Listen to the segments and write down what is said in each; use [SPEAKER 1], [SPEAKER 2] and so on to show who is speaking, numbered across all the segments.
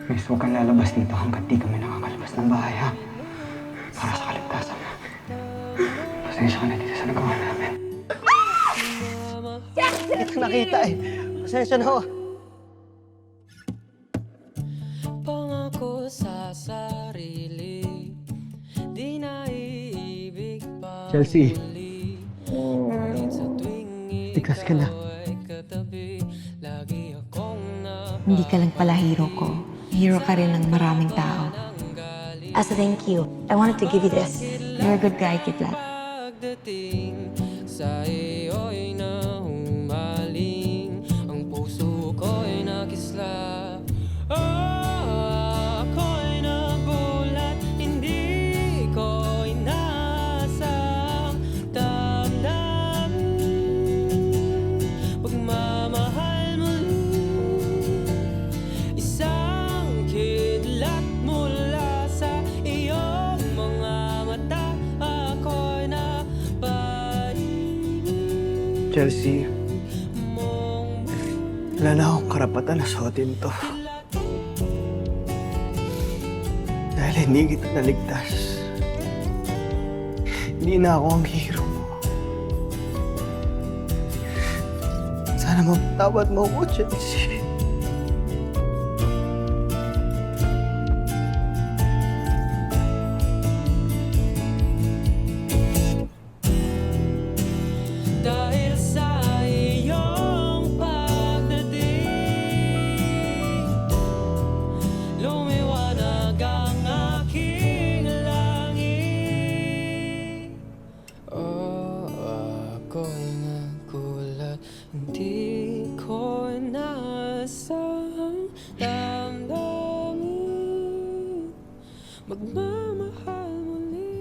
[SPEAKER 1] Miss, huwag kang lalabas dito hanggat di kami nakakalabas ng bahay, ha? Para sa kaligtasan mo. Pasensya ka na dito sa nagawa namin.
[SPEAKER 2] Hindi ko nakita eh. Pasensya na ho.
[SPEAKER 3] Pangako sa sarili, di na iibig pa
[SPEAKER 2] Chelsea.
[SPEAKER 3] muli. Sa tuwing
[SPEAKER 2] Tiglas ka na.
[SPEAKER 3] ikaw ay katabi, lagi akong
[SPEAKER 4] Hindi ka lang pala hero ko. Hero ka rin ng maraming tao.
[SPEAKER 5] As a thank you, I wanted to give you this.
[SPEAKER 4] You're a good guy, Kidlat.
[SPEAKER 3] pagdating sa iyo'y nahumaling, ang puso ko'y nakisla. Ako'y nagulat, hindi ko inasang damdamin pagmamahal muli. Isang kidlat mula sa iyong mga mata, ako'y napaibig
[SPEAKER 2] Chelsea,
[SPEAKER 3] mong
[SPEAKER 2] wala na akong karapatan na suotin to. Dahil hindi kita naligtas. Hindi na ako ang hero mo. Sana mapatawad mo ako, Chelsea.
[SPEAKER 3] dahil sa iyong pagdating, lumiwanag ang aking langit. Ako'y nagulat, hindi ko inasang damdamin magmamahal muli.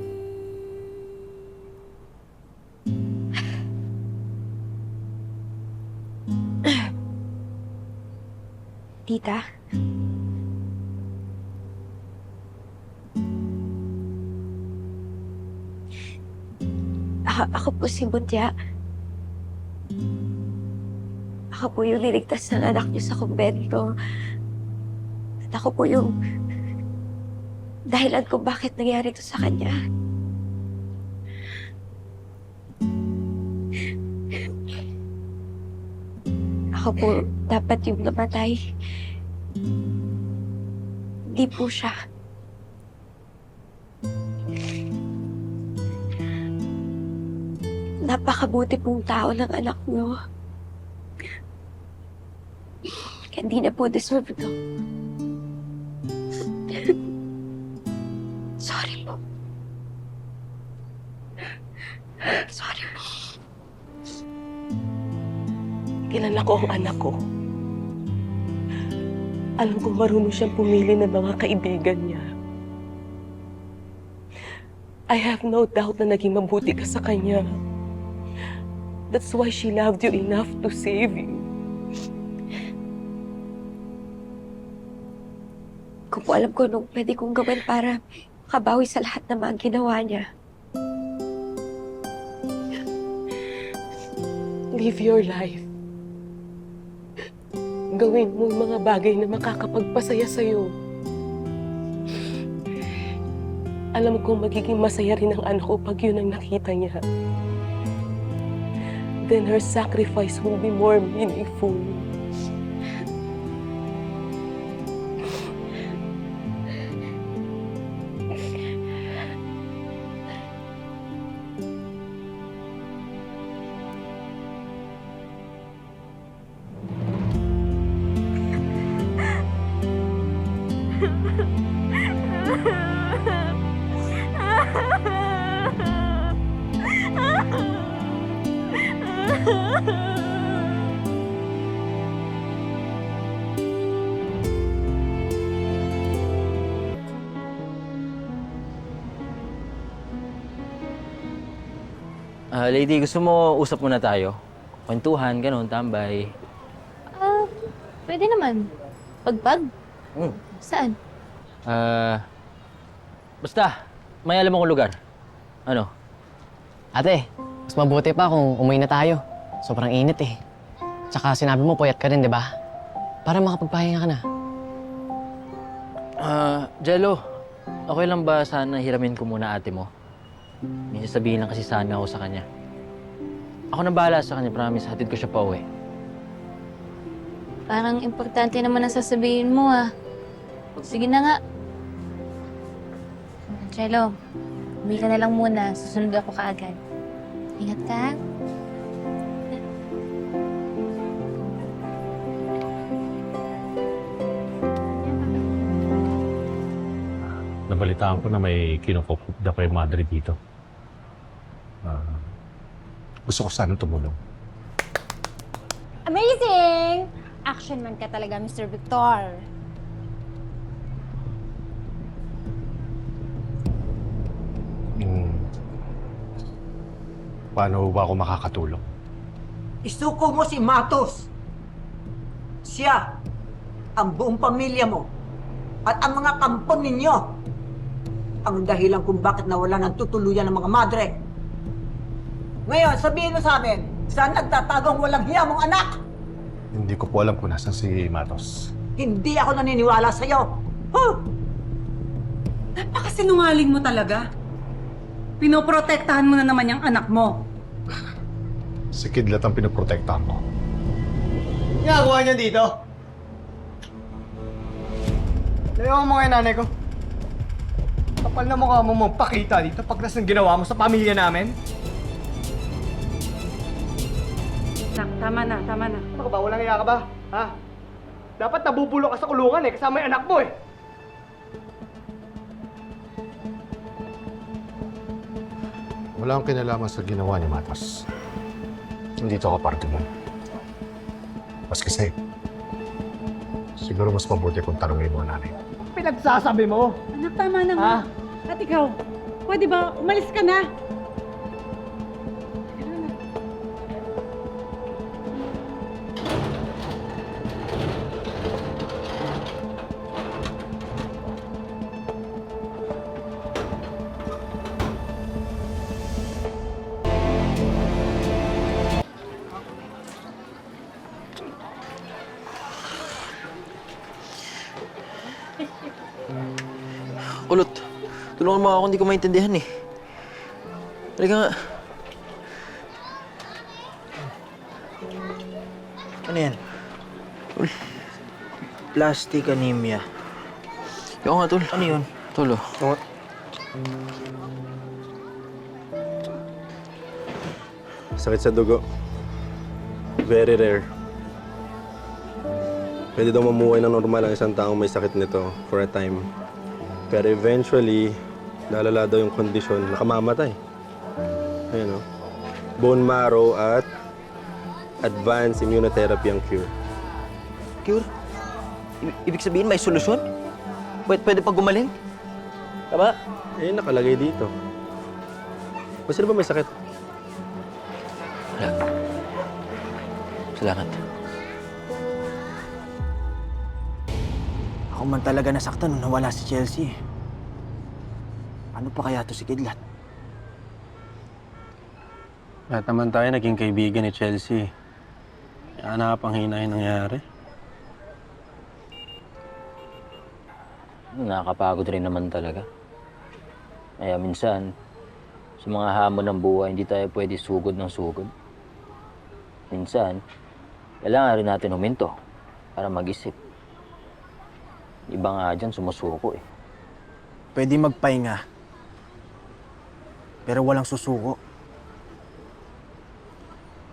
[SPEAKER 5] Tita? Ako po si Butya. Ako po yung niligtas ng anak niyo sa kumbento. At ako po yung dahilan kung bakit nangyari ito sa kanya. Ako po dapat yung namatay. Hindi po siya. Napakabuti pong tao ng anak niyo. Kaya hindi na po deserve ito. Sorry po. Sorry po.
[SPEAKER 6] Kilala ko ang anak ko. Alam kong marunong siyang pumili ng mga kaibigan niya. I have no doubt na naging mabuti ka sa kanya. That's why she loved you enough to save you.
[SPEAKER 5] Kung po alam ko nung pwede kong gawin para makabawi sa lahat ng mga ginawa niya.
[SPEAKER 6] Live your life. Gawin mo yung mga bagay na makakapagpasaya sa'yo. Alam kong magiging masaya rin ang anak ko pag yun ang nakita niya. Then her sacrifice will be more meaningful.
[SPEAKER 7] Lady, gusto mo usap muna tayo? Kwentuhan, ganun, tambay.
[SPEAKER 8] Pwede naman. Pagpag?
[SPEAKER 7] Hmm.
[SPEAKER 8] Saan?
[SPEAKER 7] Basta, may alam akong lugar. Ano?
[SPEAKER 9] Ate, mas mabuti pa kung umuwi na tayo. Sobrang init eh. Tsaka sinabi mo puyat ka rin, di ba? Para makapagpahinga ka na.
[SPEAKER 7] Jello, okay lang ba sana hiramin ko muna ate mo? May sasabihin lang kasi sana ako sa kanya. Ako na bahala sa kanya, promise, hatid ko siya pa uwi.
[SPEAKER 8] Parang importante naman ang sasabihin mo ah. Sige na nga. Jello, uwi ka na lang muna. Susunod ako kaagad. Ingat ka ha?
[SPEAKER 10] Nabalitaan ko na may kinukupda kay Madre dito. Gusto ko sana tumulong.
[SPEAKER 11] Amazing! Action man ka talaga, Mr. Victor.
[SPEAKER 10] Paano ba ako makakatulong?
[SPEAKER 12] Isuko mo si Matos. Siya, ang buong pamilya mo, at ang mga kampon ninyo, ang dahilan kung bakit nawala ng tutuluyan ng mga madre. Ngayon, sabihin mo sa amin, saan nagtatago ang walang hiya mong anak?
[SPEAKER 10] Hindi ko po alam kung nasan si Matos.
[SPEAKER 12] Hindi ako naniniwala sa'yo. Huh?
[SPEAKER 13] Napakasinungaling mo talaga. Pinoprotektahan mo na naman yung anak mo.
[SPEAKER 10] Si Kidlat ang pinoprotektahan ko.
[SPEAKER 2] Ginagawa niyo dito? Layo mo ngayon, nanay ko. Kapal na mukha mo magpakita dito pagkas ng ginawa mo sa pamilya namin.
[SPEAKER 13] Tama na, tama na.
[SPEAKER 2] Ano ka ba? Walang iya ka ba? Ha? Dapat nabubulok ka sa kulungan eh, kasama yung anak mo eh.
[SPEAKER 10] Wala akong kinalaman sa ginawa ni Matos. Nandito ako parte mo. Mas kasi, siguro mas mabuti kung tanungin mo ang nanay.
[SPEAKER 2] Pinagsasabi mo?
[SPEAKER 13] Anak, tama na nga. At ikaw, pwede ba umalis ka na?
[SPEAKER 7] Kulot, tulungan mo ako, hindi ko maintindihan eh. Halika nga.
[SPEAKER 1] Ano yan? Plastic anemia.
[SPEAKER 7] Ikaw nga, Tol.
[SPEAKER 1] Ano yun?
[SPEAKER 7] Tol, oh.
[SPEAKER 14] Sakit sa dugo. Very rare. Pwede daw mamuhay ng normal ang isang taong may sakit nito for a time. Pero eventually, lalala daw yung kondisyon, nakamamatay. Ayun, no? Bone marrow at advanced immunotherapy ang cure.
[SPEAKER 7] Cure? Ibig sabihin may solusyon? Pwede pa gumaling? Tama?
[SPEAKER 14] Eh, nakalagay dito. O sino ba may sakit?
[SPEAKER 7] Wala. Salamat.
[SPEAKER 1] Ako man talaga nasaktan nung nawala si Chelsea. Ano pa kaya to si Kidlat?
[SPEAKER 14] Lahat naman tayo naging kaibigan ni Chelsea. Kaya nakapanghinay nangyari.
[SPEAKER 7] Nakakapagod rin naman talaga. Kaya minsan, sa mga hamon ng buhay, hindi tayo pwede sugod ng sugod. Minsan, kailangan rin natin huminto para mag-isip. Iba nga dyan, sumusuko eh.
[SPEAKER 1] Pwede magpahinga. Pero walang susuko.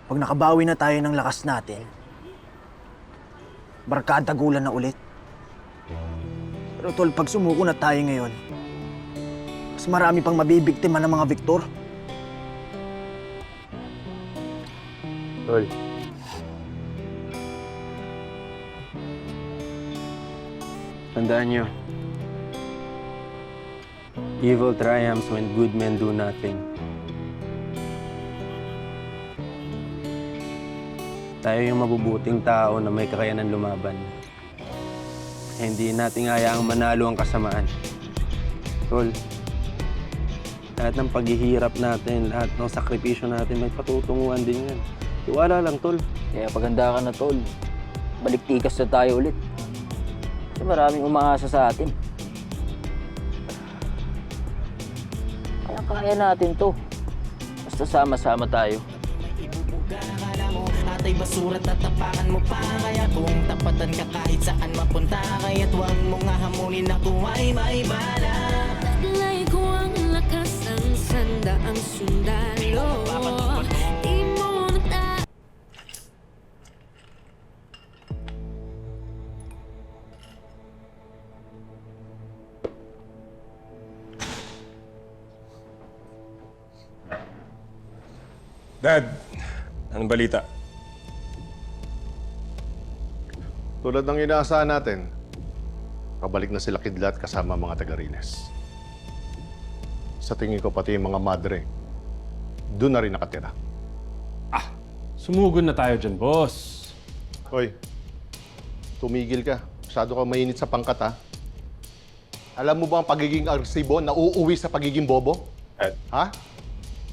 [SPEAKER 1] Pag nakabawi na tayo ng lakas natin, barkada gulan na ulit. Pero tol, pag sumuko na tayo ngayon, mas marami pang mabibiktima ng mga Victor.
[SPEAKER 14] Tol. Tandaan nyo, evil triumphs when good men do nothing. Tayo yung mabubuting tao na may kakayanan lumaban. Hindi natin hayaang manalo ang kasamaan. Tol, lahat ng paghihirap natin, lahat ng sakripisyo natin, may patutunguhan din yan. Tiwala lang, Tol.
[SPEAKER 7] Kaya paganda ka na, Tol. Baliktikas na tayo ulit. Kasi maraming umaasa sa atin. Kaya natin to. Basta sama-sama tayo.
[SPEAKER 3] Atay basura tatapakan mo pa. Kaya kung tapatan ka kahit saan mapunta. Kaya't huwag mo nga hamunin ako ay may bala.
[SPEAKER 8] Taglay ko ang lakas ng sandaang sundalo. Di mo nata...
[SPEAKER 15] Dad, anong balita?
[SPEAKER 10] Tulad ng inaasahan natin, pabalik na sila Kidlat kasama mga taga-Rines. Sa tingin ko pati yung mga madre, doon na rin nakatira.
[SPEAKER 15] Sumugod na tayo dyan, boss.
[SPEAKER 10] Hoy, tumigil ka. Masyado ka mainit sa pangkat, ha? Alam mo ba ang pagiging agresibo na uuwi sa pagiging bobo?
[SPEAKER 15] Dad.
[SPEAKER 10] Ha?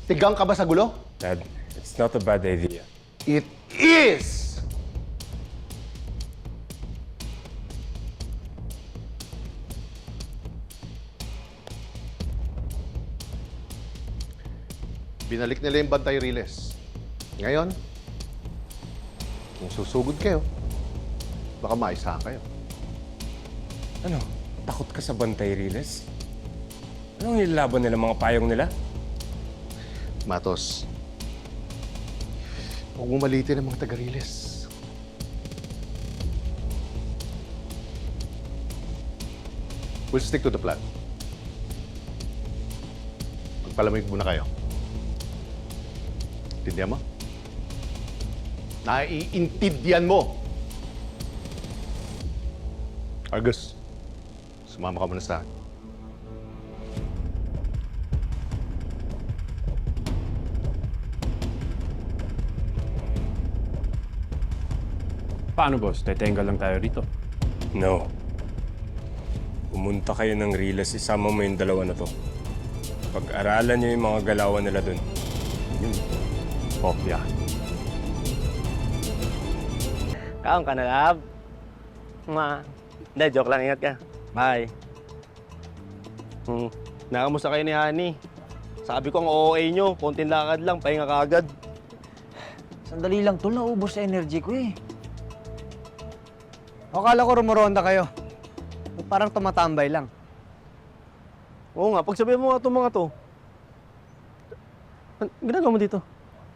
[SPEAKER 10] Tigang ka ba sa gulo?
[SPEAKER 15] Dad, it's not a bad idea.
[SPEAKER 10] It is! Binalik nila yung Bantay Riles. Ngayon, kung susugod kayo, baka maisahan kayo.
[SPEAKER 15] Ano? Takot ka sa Bantay Riles? Anong nilalaban nila, mga payong nila?
[SPEAKER 10] Matos, huwag mo malitin ang mga taga-Riles. We'll stick to the plan. Magpalamig muna kayo. Intindihan mo? Naiintindihan mo! Argus, sumama ka muna sa akin.
[SPEAKER 15] Paano, boss? Tetenga lang tayo rito. No. Pumunta kayo ng Riles, isama mo yung dalawa na to. Pag-aralan niyo yung mga galawan nila dun. Yun. Kopya.
[SPEAKER 14] Kaon ka na, lab. Hindi, joke lang. Ingat ka. Bye. Nakamusta kayo ni Honey? Sabi ko ang OA nyo, konting lakad lang, pahinga ka agad.
[SPEAKER 1] Sandali lang, tol. Naubos sa energy ko eh.
[SPEAKER 2] Akala ko rumuronda kayo. Parang tumatambay lang.
[SPEAKER 14] Oo nga, pagsabihin mo nga itong mga to. Ginagawa mo dito?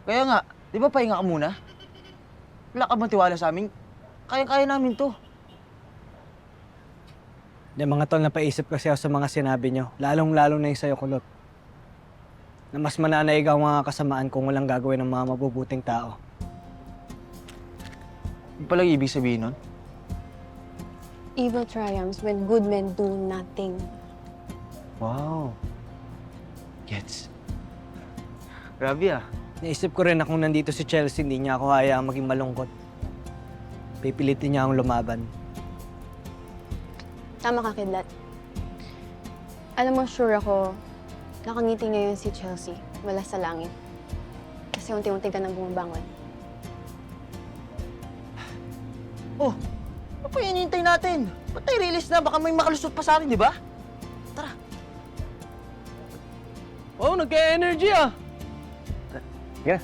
[SPEAKER 1] Kaya nga, di ba pahinga ka muna? Wala ka bang tiwala sa amin? Kaya-kaya namin to.
[SPEAKER 2] Hindi, mga tol, napaisip kasi ako sa mga sinabi nyo. Lalong-lalo na yung sa'yo, Kulot. Na mas mananaig ang mga kasamaan kung walang gagawin ng mga mabubuting tao.
[SPEAKER 1] Ano palang ibig sabihin nun?
[SPEAKER 5] Evil triumphs when good men do nothing.
[SPEAKER 1] Wow. Gets. Grabe ah.
[SPEAKER 2] Naisip ko rin na kung nandito si Chelsea, hindi niya ako hayaang maging malungkot. Pipilitin niya akong lumaban.
[SPEAKER 5] Tama ka, Kidlat. Alam mo, sure ako, nakangiti ngayon si Chelsea mula sa langit. Kasi unti-unti ka nang bumabangon.
[SPEAKER 1] Oh, ano pa hinihintay natin? Ba't tayo release na? Baka may makalusot pa sa atin, di ba? Tara.
[SPEAKER 14] Oh, nagka-energy ah. Sige na.